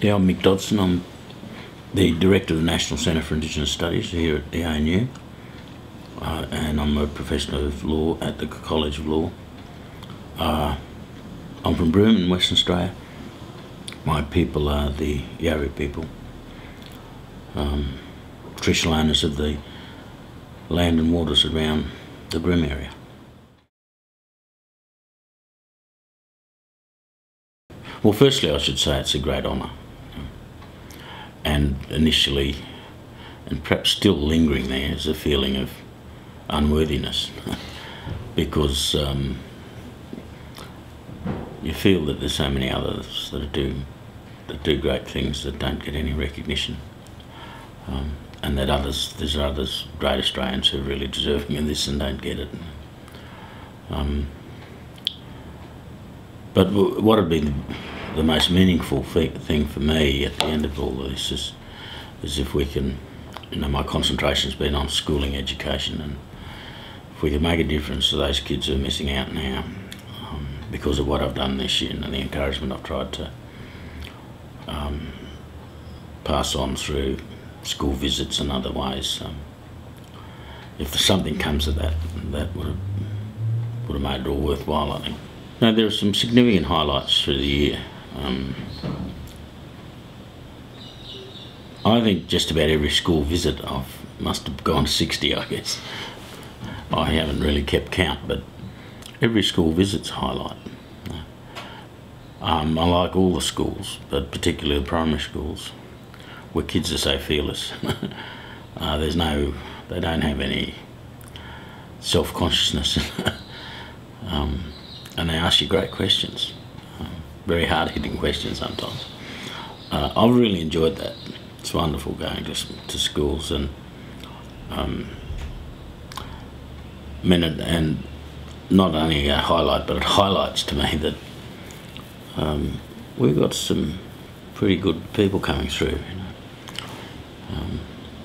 Yeah, I'm Mick Dodson. I'm the Director of the National Centre for Indigenous Studies here at the ANU, and I'm a Professor of Law at the College of Law. I'm from Broome in Western Australia. My people are the Yari people, traditional owners of the land and waters around the Broome area. Well, firstly I should say it's a great honour, and initially, and perhaps still lingering there, is a feeling of unworthiness because you feel that there's so many others that do great things that don't get any recognition, and that there's others, great Australians, who are really deserving of this and don't get it. But what would be the most meaningful thing for me at the end of all of this is if we can, my concentration's been on schooling education, and if we can make a difference to those kids who are missing out now because of what I've done this year and the encouragement I've tried to pass on through school visits and other ways. If something comes of that, that would have made it all worthwhile, I think. Now, there are some significant highlights through the year. I think just about every school visit must have gone 60, I guess. I haven't really kept count, but every school visit's a highlight. I like all the schools, but particularly the primary schools, where kids are so fearless. They don't have any self-consciousness, and they ask you great questions, very hard-hitting questions sometimes. I've really enjoyed that. It's wonderful going to schools, and and not only a highlight, but it highlights to me that we've got some pretty good people coming through.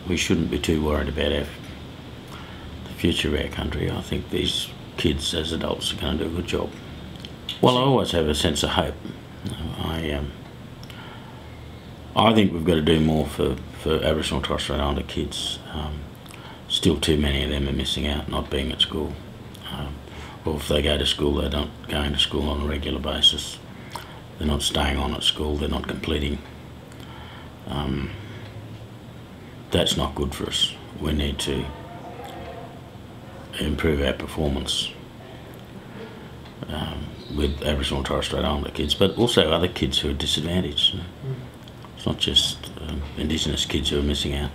We shouldn't be too worried about the future of our country. I think these kids as adults are going to do a good job. Well, I always have a sense of hope. I think we've got to do more for Aboriginal and Torres Strait Islander kids. Still too many of them are missing out, not being at school. Or if they go to school, they're not going to school on a regular basis. They're not staying on at school, they're not completing. That's not good for us. We need to improve our performance with Aboriginal and Torres Strait Islander kids, but also other kids who are disadvantaged. It's not just Indigenous kids who are missing out.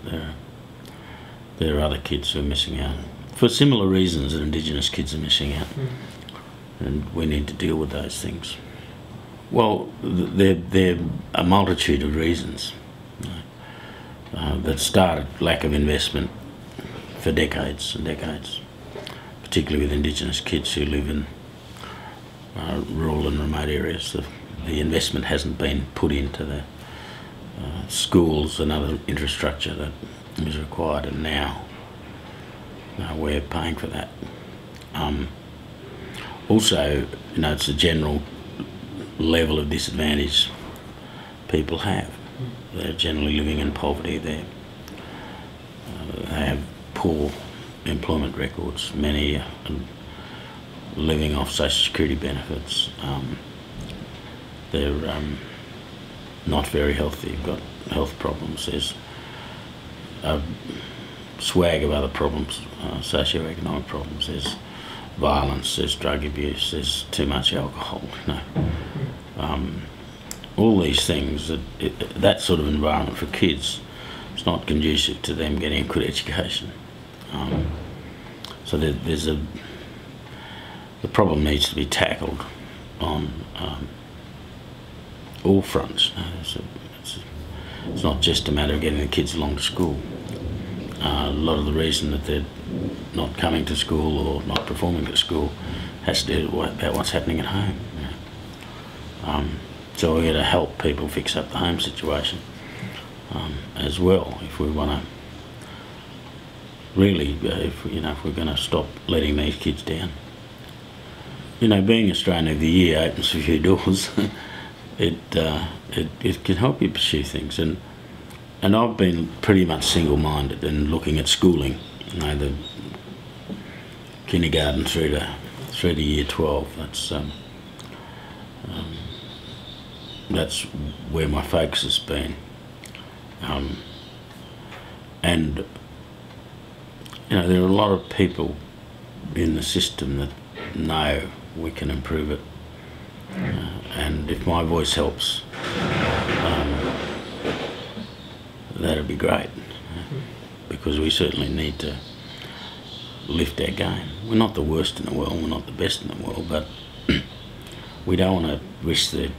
There are other kids who are missing out for similar reasons that Indigenous kids are missing out, and we need to deal with those things. Well, there are a multitude of reasons that started lack of investment for decades and decades, particularly with Indigenous kids who live in rural and remote areas. The investment hasn't been put into the schools and other infrastructure that is required, and now we're paying for that. Also, it's a general level of disadvantage people have. They're generally living in poverty. They have poor employment records. Many are living off social security benefits. They're not very healthy. They've got health problems. There's a swag of other problems, socio-economic problems. There's violence, there's drug abuse, there's too much alcohol. All these things, that sort of environment for kids, it's not conducive to them getting a good education. So the problem needs to be tackled on all fronts. It's not just a matter of getting the kids along to school. A lot of the reason that they're not coming to school or not performing at school has to do about what's happening at home. So we're going to help people fix up the home situation as well, if we want to really, if we're going to stop letting these kids down. Being Australian of the Year opens a few doors. it can help you pursue things. And I've been pretty much single-minded in looking at schooling, you know, the kindergarten through to year 12. That's where my focus has been. And you know, there are a lot of people in the system that know we can improve it, and if my voice helps, that'd be great, because we certainly need to lift our game. We're not the worst in the world, we're not the best in the world, but we don't want to risk the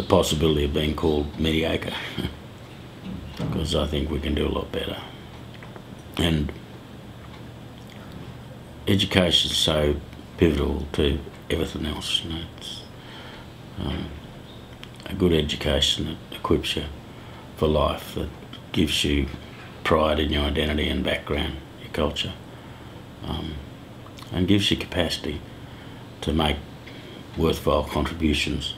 possibility of being called mediocre, because I think we can do a lot better. And education is so pivotal to everything else. You know, it's a good education that equips you for life, that gives you pride in your identity and background, your culture, and gives you capacity to make worthwhile contributions,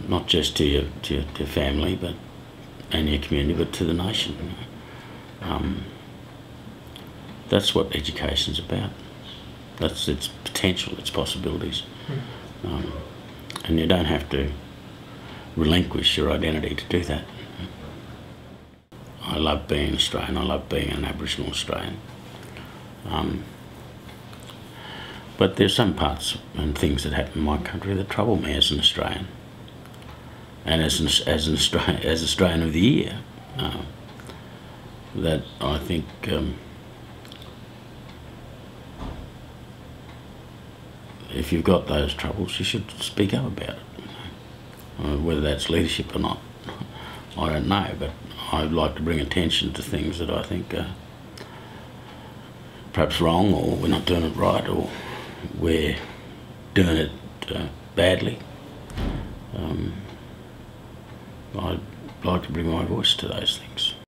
not just to your family and your community, but to the nation. That's what education's about. That's its potential, its possibilities. And you don't have to relinquish your identity to do that. I love being Australian, I love being an Aboriginal Australian. But there's some parts and things that happen in my country that trouble me as an Australian. And as Australian of the Year, that I think if you've got those troubles, you should speak up about it. Whether that's leadership or not, I don't know, but I'd like to bring attention to things that I think are perhaps wrong, or we're not doing it right, or we're doing it badly. I'd like to bring my voice to those things.